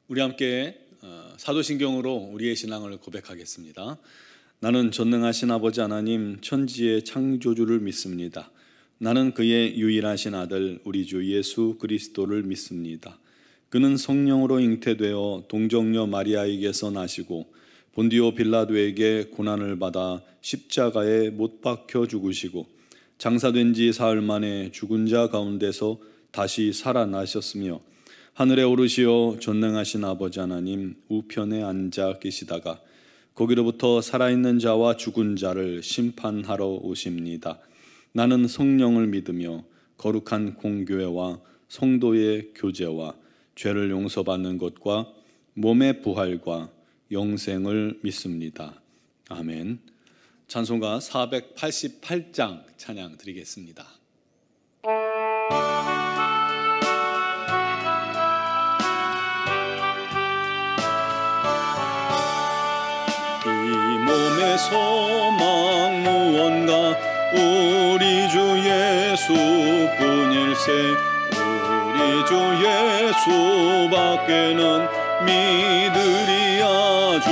우리 함께 사도신경으로 우리의 신앙을 고백하겠습니다. 나는 전능하신 아버지 하나님 천지의 창조주를 믿습니다. 나는 그의 유일하신 아들 우리 주 예수 그리스도를 믿습니다. 그는 성령으로 잉태되어 동정녀 마리아에게서 나시고 본디오 빌라도에게 고난을 받아 십자가에 못 박혀 죽으시고 장사된 지 사흘 만에 죽은 자 가운데서 다시 살아나셨으며 하늘에 오르시어 전능하신 아버지 하나님 우편에 앉아 계시다가 거기로부터 살아있는 자와 죽은 자를 심판하러 오십니다. 나는 성령을 믿으며 거룩한 공교회와 성도의 교제와 죄를 용서받는 것과 몸의 부활과 영생을 믿습니다. 아멘. 찬송가 488장 찬양 드리겠습니다. 이 몸의 소망 무언가 우리 주 예수뿐일세. 우리 주 예수밖에는 믿으리 아주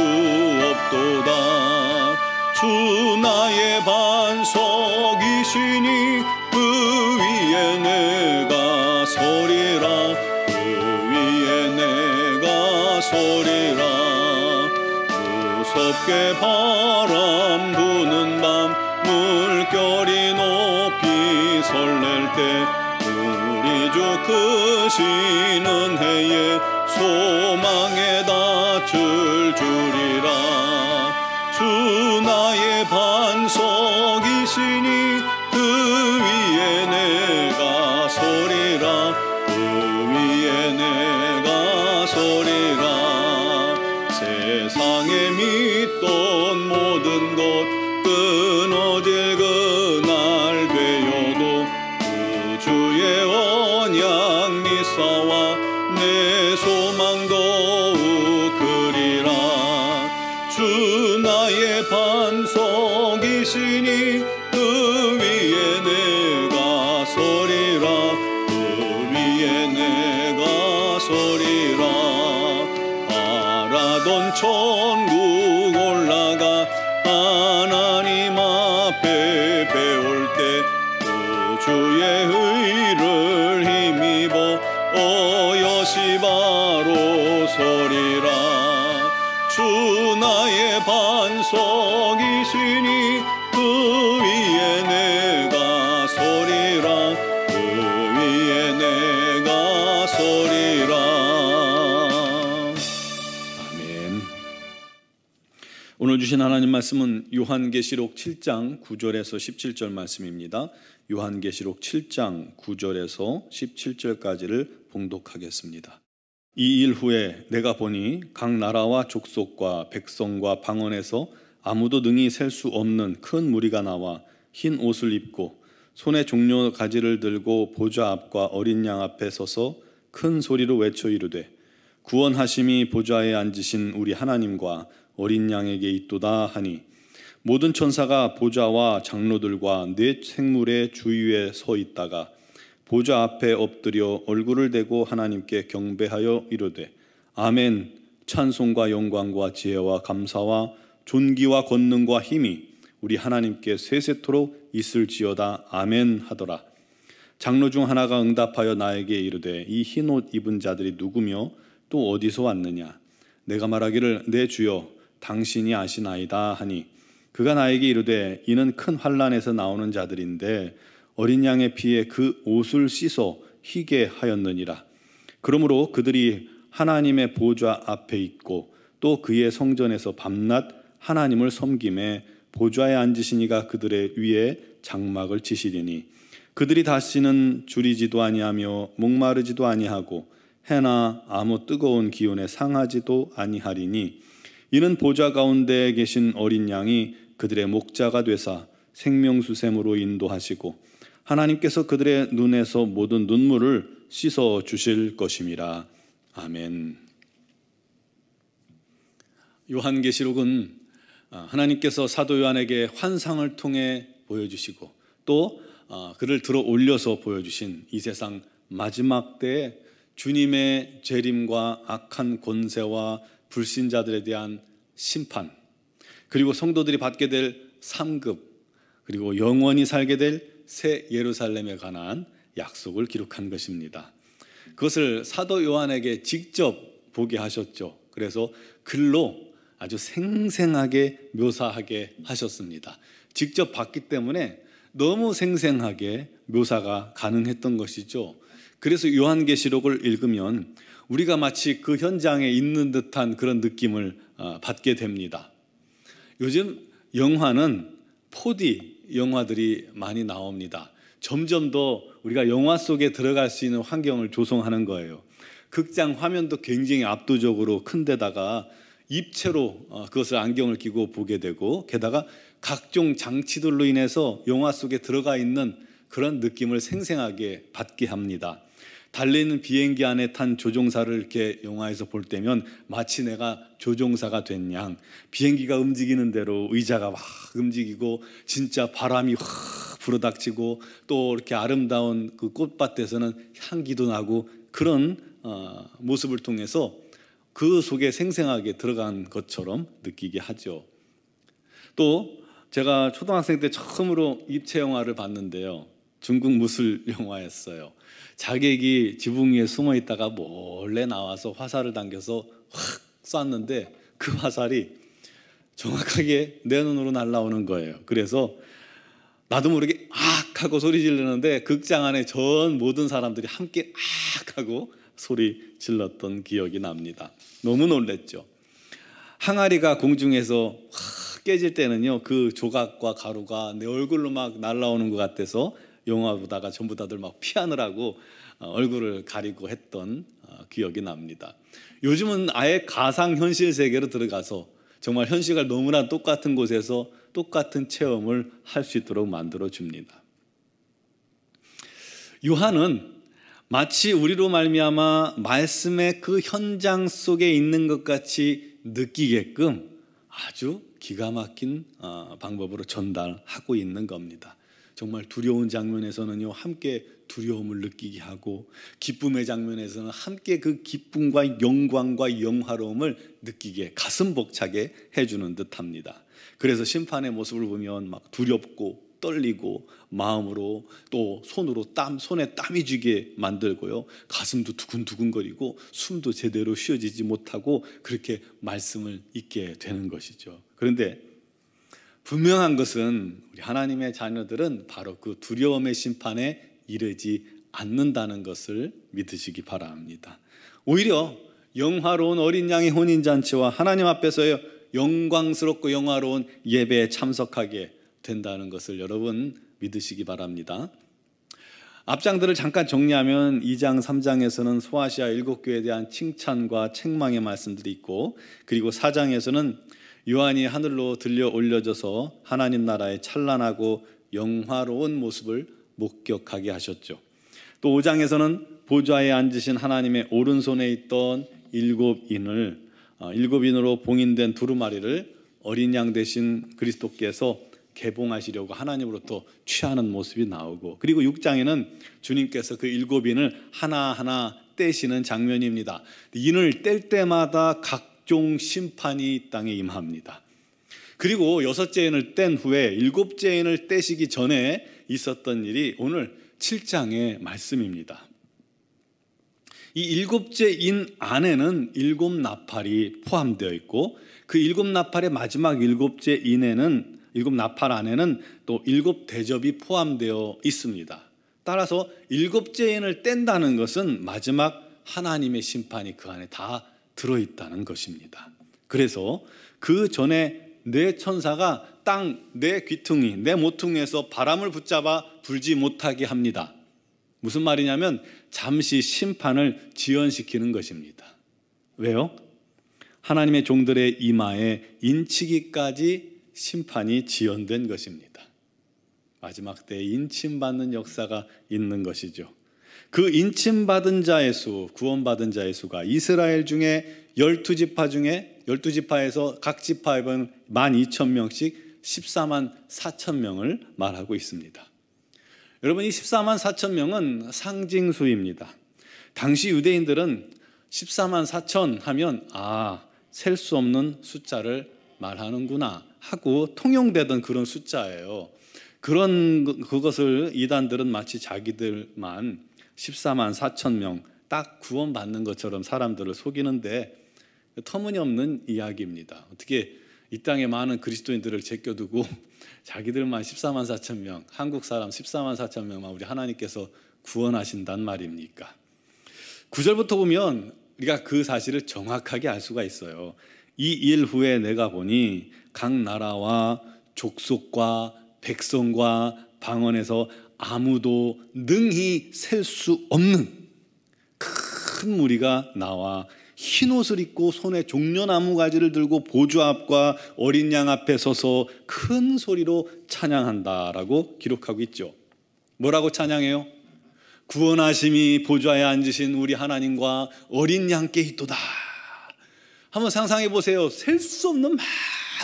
없도다. 주 나의 반석이시니 그 위에 내가 서리라. 그 위에 내가 서리라. 무섭게 바람 부는 밤 물결이 높이 설렐 때 우리 주 크시는 해에 소망에 닿을 주리라. 주 나의 반석이시니 그 위에 내가 서리라. 그 위에 내가 서리라. 세상에 믿던 모든 것 끊어질 그날 되어도 주의 언약 미사와 내 소망 더욱 그리라. 주 나의 반석이시니 그 위에 내가 서리라. 그 위에 내가 서리라. 바라던 천국 올라가 하나님 앞에 배울 때 주의 의를 힘입어 어여시 바로 서리라. 주 나의 반석이시니 그 위에 내가 서리라. 그 위에 내가 서리라. 아멘. 오늘 주신 하나님 말씀은 요한계시록 7장 9절에서 17절 말씀입니다. 요한계시록 7장 9절에서 17절까지를 봉독하겠습니다. 이 일 후에 내가 보니 각 나라와 족속과 백성과 방언에서 아무도 능히 셀 수 없는 큰 무리가 나와 흰 옷을 입고 손에 종려 가지를 들고 보좌 앞과 어린 양 앞에 서서 큰 소리로 외쳐 이르되 구원하심이 보좌에 앉으신 우리 하나님과 어린 양에게 있도다 하니 모든 천사가 보좌와 장로들과 네 생물의 주위에 서 있다가 보좌 앞에 엎드려 얼굴을 대고 하나님께 경배하여 이르되 아멘. 찬송과 영광과 지혜와 감사와 존귀와 권능과 힘이 우리 하나님께 세세토록 있을지어다. 아멘 하더라. 장로 중 하나가 응답하여 나에게 이르되 이 흰 옷 입은 자들이 누구며 또 어디서 왔느냐. 내가 말하기를 내 주여 당신이 아시나이다 하니 그가 나에게 이르되 이는 큰 환난에서 나오는 자들인데 어린 양의 피에 그 옷을 씻어 희게 하였느니라. 그러므로 그들이 하나님의 보좌 앞에 있고 또 그의 성전에서 밤낮 하나님을 섬김에 보좌에 앉으시니가 그들의 위에 장막을 치시리니 그들이 다시는 줄이지도 아니하며 목마르지도 아니하고 해나 아무 뜨거운 기운에 상하지도 아니하리니 이는 보좌 가운데 계신 어린 양이 그들의 목자가 되사 생명수샘으로 인도하시고 하나님께서 그들의 눈에서 모든 눈물을 씻어 주실 것임이라. 아멘. 요한계시록은 하나님께서 사도 요한에게 환상을 통해 보여주시고 또 그를 들어 올려서 보여주신 이 세상 마지막 때의 주님의 재림과 악한 권세와 불신자들에 대한 심판, 그리고 성도들이 받게 될 상급, 그리고 영원히 살게 될 새 예루살렘에 관한 약속을 기록한 것입니다. 그것을 사도 요한에게 직접 보게 하셨죠. 그래서 글로 아주 생생하게 묘사하게 하셨습니다. 직접 봤기 때문에 너무 생생하게 묘사가 가능했던 것이죠. 그래서 요한계시록을 읽으면 우리가 마치 그 현장에 있는 듯한 그런 느낌을 받게 됩니다. 요즘 영화는 4D 영화들이 많이 나옵니다. 점점 더 우리가 영화 속에 들어갈 수 있는 환경을 조성하는 거예요. 극장 화면도 굉장히 압도적으로 큰 데다가 입체로 그것을 안경을 끼고 보게 되고, 게다가 각종 장치들로 인해서 영화 속에 들어가 있는 그런 느낌을 생생하게 받게 합니다. 달리는 비행기 안에 탄 조종사를 이렇게 영화에서 볼 때면 마치 내가 조종사가 된 양, 비행기가 움직이는 대로 의자가 막 움직이고 진짜 바람이 확 불어닥치고 또 이렇게 아름다운 그 꽃밭에서는 향기도 나고 그런 모습을 통해서 그 속에 생생하게 들어간 것처럼 느끼게 하죠. 또 제가 초등학생 때 처음으로 입체 영화를 봤는데요. 중국 무술 영화였어요. 자객이 지붕 위에 숨어 있다가 몰래 나와서 화살을 당겨서 확 쐈는데 그 화살이 정확하게 내 눈으로 날아오는 거예요. 그래서 나도 모르게 악 하고 소리 지르는데 극장 안에 전 모든 사람들이 함께 악 하고 소리 질렀던 기억이 납니다. 너무 놀랬죠. 항아리가 공중에서 확 깨질 때는요, 그 조각과 가루가 내 얼굴로 막 날아오는 것 같아서 영화 보다가 전부 다들 막 피하느라고 얼굴을 가리고 했던 기억이 납니다. 요즘은 아예 가상현실 세계로 들어가서 정말 현실과 너무나 똑같은 곳에서 똑같은 체험을 할 수 있도록 만들어줍니다. 요한은 마치 우리로 말미암아 말씀의 그 현장 속에 있는 것 같이 느끼게끔 아주 기가 막힌 방법으로 전달하고 있는 겁니다. 정말 두려운 장면에서는요, 함께 두려움을 느끼게 하고, 기쁨의 장면에서는 함께 그 기쁨과 영광과 영화로움을 느끼게 가슴 벅차게 해주는 듯합니다. 그래서 심판의 모습을 보면 막 두렵고 떨리고 마음으로 또 손에 땀이 쥐게 만들고요, 가슴도 두근두근거리고 숨도 제대로 쉬어지지 못하고 그렇게 말씀을 읽게 되는 것이죠. 그런데 분명한 것은 우리 하나님의 자녀들은 바로 그 두려움의 심판에 이르지 않는다는 것을 믿으시기 바랍니다. 오히려 영화로운 어린 양의 혼인잔치와 하나님 앞에서의 영광스럽고 영화로운 예배에 참석하게 된다는 것을 여러분 믿으시기 바랍니다. 앞장들을 잠깐 정리하면 2장 3장에서는 소아시아 7교회에 대한 칭찬과 책망의 말씀들이 있고, 그리고 4장에서는 요한이 하늘로 들려 올려져서 하나님 나라의 찬란하고 영화로운 모습을 목격하게 하셨죠. 또 5장에서는 보좌에 앉으신 하나님의 오른손에 있던 7인으로 봉인된 두루마리를 어린 양 되신 그리스도께서 개봉하시려고 하나님으로부터 취하는 모습이 나오고, 그리고 6장에는 주님께서 그 7인을 하나하나 떼시는 장면입니다. 인을 뗄 때마다 각종 심판이 땅에 임합니다. 그리고 6째 인을 뗀 후에 7째 인을 떼시기 전에 있었던 일이 오늘 7장의 말씀입니다. 이 7째 인 안에는 7 나팔이 포함되어 있고, 그 7 나팔의 마지막 7째 인에는 7 나팔 안에는 또 7 대접이 포함되어 있습니다. 따라서 7째 인을 뗀다는 것은 마지막 하나님의 심판이 그 안에 다 들어있다는 것입니다. 그래서 그 전에 내 천사가 땅 내 귀퉁이 내 모퉁이에서 바람을 붙잡아 불지 못하게 합니다. 무슨 말이냐면 잠시 심판을 지연시키는 것입니다. 왜요? 하나님의 종들의 이마에 인치기까지 심판이 지연된 것입니다. 마지막 때에 인침받는 역사가 있는 것이죠. 그 인침받은 자의 수, 구원받은 자의 수가 이스라엘 중에 12지파 중에 12지파에서 각 지파에 보면 12,000명씩 14만 4천 명을 말하고 있습니다. 여러분, 이 14만 4천 명은 상징수입니다. 당시 유대인들은 14만 4천 하면 셀 수 없는 숫자를 말하는구나 하고 통용되던 그런 숫자예요. 그것을 이단들은 마치 자기들만 14만 4천 명 딱 구원받는 것처럼 사람들을 속이는데 터무니없는 이야기입니다. 어떻게 이 땅에 많은 그리스도인들을 제껴두고 자기들만 14만 4천 명, 한국 사람 14만 4천 명만 우리 하나님께서 구원하신단 말입니까? 9절부터 보면 우리가 그 사실을 정확하게 알 수가 있어요. 이 일 후에 내가 보니 각 나라와 족속과 백성과 방언에서 아무도 능히 셀 수 없는 큰 무리가 나와 흰 옷을 입고 손에 종려나무 가지를 들고 보좌 앞과 어린 양 앞에 서서 큰 소리로 찬양한다라고 기록하고 있죠. 뭐라고 찬양해요? 구원하심이 보좌에 앉으신 우리 하나님과 어린 양께 있도다. 한번 상상해 보세요. 셀 수 없는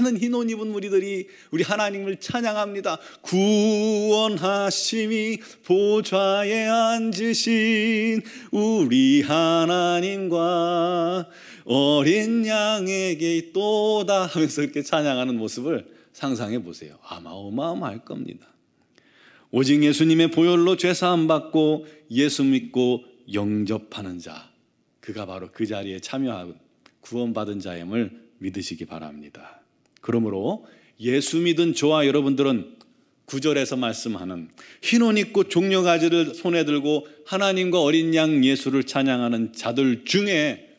많은 흰 옷 입은 무리들이 우리 하나님을 찬양합니다. 구원하심이 보좌에 앉으신 우리 하나님과 어린 양에게 있도다 하면서 이렇게 찬양하는 모습을 상상해 보세요. 어마어마할 겁니다. 오직 예수님의 보혈로 죄사함 받고 예수 믿고 영접하는 자, 그가 바로 그 자리에 참여한 구원받은 자임을 믿으시기 바랍니다. 그러므로 예수 믿은 저와 여러분들은 9절에서 말씀하는 흰옷 입고 종려가지를 손에 들고 하나님과 어린 양 예수를 찬양하는 자들 중에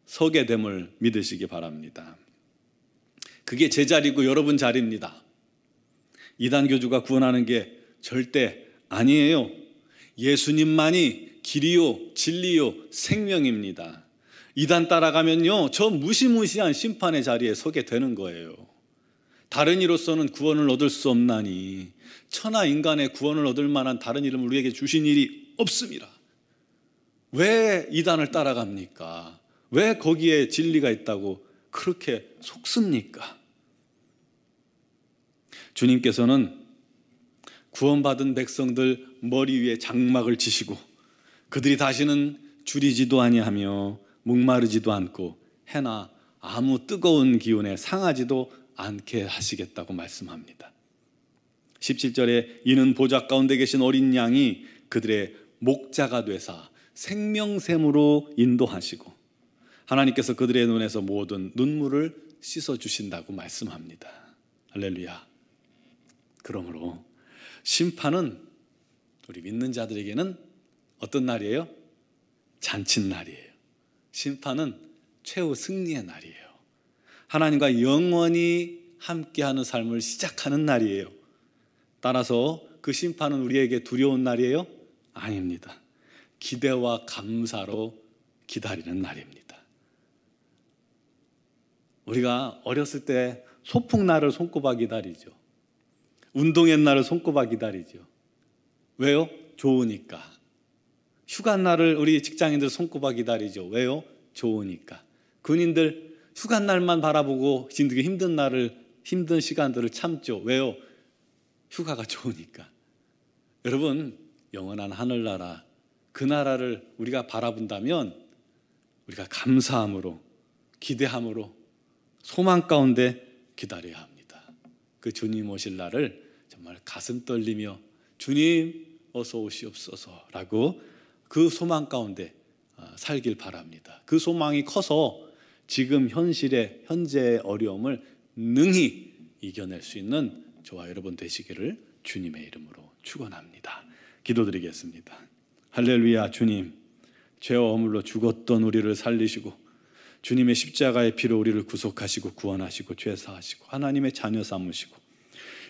서게 됨을 믿으시기 바랍니다. 그게 제 자리고 여러분 자리입니다. 이단 교주가 구원하는 게 절대 아니에요. 예수님만이 길이요 진리요 생명입니다. 이단 따라가면요, 저 무시무시한 심판의 자리에 서게 되는 거예요. 다른 이로서는 구원을 얻을 수 없나니 천하 인간의 구원을 얻을 만한 다른 이름을 우리에게 주신 일이 없습니다. 왜 이단을 따라갑니까? 왜 거기에 진리가 있다고 그렇게 속습니까? 주님께서는 구원받은 백성들 머리 위에 장막을 치시고 그들이 다시는 줄이지도 아니하며 목마르지도 않고 해나 아무 뜨거운 기운에 상하지도 않게 하시겠다고 말씀합니다. 17절에 이는 보좌 가운데 계신 어린 양이 그들의 목자가 되사 생명샘으로 인도하시고 하나님께서 그들의 눈에서 모든 눈물을 씻어주신다고 말씀합니다. 할렐루야. 그러므로 심판은 우리 믿는 자들에게는 어떤 날이에요? 잔칫날이에요. 심판은 최후 승리의 날이에요. 하나님과 영원히 함께하는 삶을 시작하는 날이에요. 따라서 그 심판은 우리에게 두려운 날이에요? 아닙니다. 기대와 감사로 기다리는 날입니다. 우리가 어렸을 때 소풍날을 손꼽아 기다리죠. 운동회 날을 손꼽아 기다리죠. 왜요? 좋으니까. 휴가날을 우리 직장인들 손꼽아 기다리죠. 왜요? 좋으니까. 군인들 휴가날만 바라보고 되게 힘든 시간들을 참죠. 왜요? 휴가가 좋으니까. 여러분, 영원한 하늘나라, 그 나라를 우리가 바라본다면 우리가 감사함으로, 기대함으로, 소망 가운데 기다려야 합니다. 그 주님 오실 날을 정말 가슴 떨리며 주님 어서 오시옵소서라고 그 소망 가운데 살길 바랍니다. 그 소망이 커서 지금 현재의 어려움을 능히 이겨낼 수 있는 저와 여러분 되시기를 주님의 이름으로 축원합니다. 기도드리겠습니다. 할렐루야. 주님, 죄와 허물로 죽었던 우리를 살리시고 주님의 십자가의 피로 우리를 구속하시고 구원하시고 죄사하시고 하나님의 자녀 삼으시고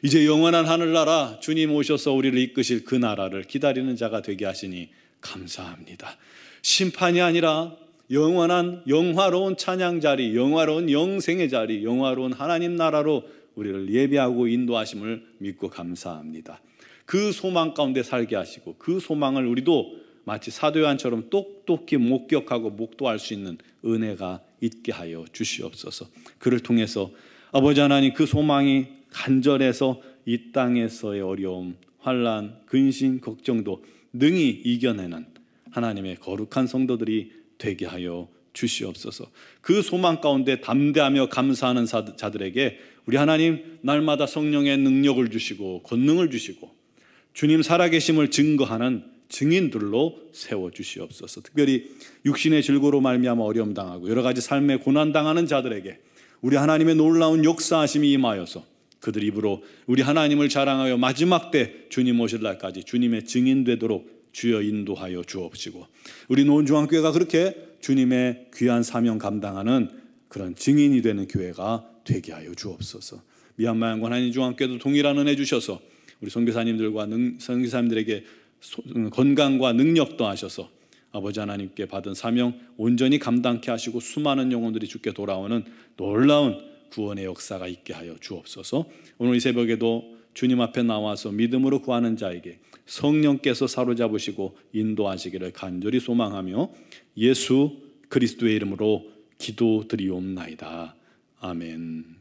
이제 영원한 하늘나라 주님 오셔서 우리를 이끄실 그 나라를 기다리는 자가 되게 하시니 감사합니다. 심판이 아니라 영원한 영화로운 찬양 자리, 영화로운 영생의 자리, 영화로운 하나님 나라로 우리를 예배하고 인도하심을 믿고 감사합니다. 그 소망 가운데 살게 하시고 그 소망을 우리도 마치 사도 요한처럼 똑똑히 목격하고 목도할 수 있는 은혜가 있게 하여 주시옵소서. 그를 통해서 아버지 하나님, 그 소망이 간절해서 이 땅에서의 어려움, 환난, 근심, 걱정도 능히 이겨내는 하나님의 거룩한 성도들이 되게 하여 주시옵소서. 그 소망 가운데 담대하며 감사하는 자들에게 우리 하나님 날마다 성령의 능력을 주시고 권능을 주시고 주님 살아계심을 증거하는 증인들로 세워주시옵소서. 특별히 육신의 질고로 말미암아 어려움 당하고 여러 가지 삶의 고난 당하는 자들에게 우리 하나님의 놀라운 역사하심이 임하여서 그들 입으로 우리 하나님을 자랑하여 마지막 때 주님 오실 날까지 주님의 증인 되도록 주여 인도하여 주옵시고, 우리 노원중앙교회가 그렇게 주님의 귀한 사명 감당하는 그런 증인이 되는 교회가 되게 하여 주옵소서. 미얀마 양권 한인중앙교회도 동일한 은혜 주셔서 우리 선교사님들과 선교사님들에게 건강과 능력 더하셔서 아버지 하나님께 받은 사명 온전히 감당케 하시고 수많은 영혼들이 주께 돌아오는 놀라운 구원의 역사가 있게 하여 주옵소서. 오늘 이 새벽에도 주님 앞에 나와서 믿음으로 구하는 자에게 성령께서 사로잡으시고 인도하시기를 간절히 소망하며 예수 그리스도의 이름으로 기도드리옵나이다. 아멘.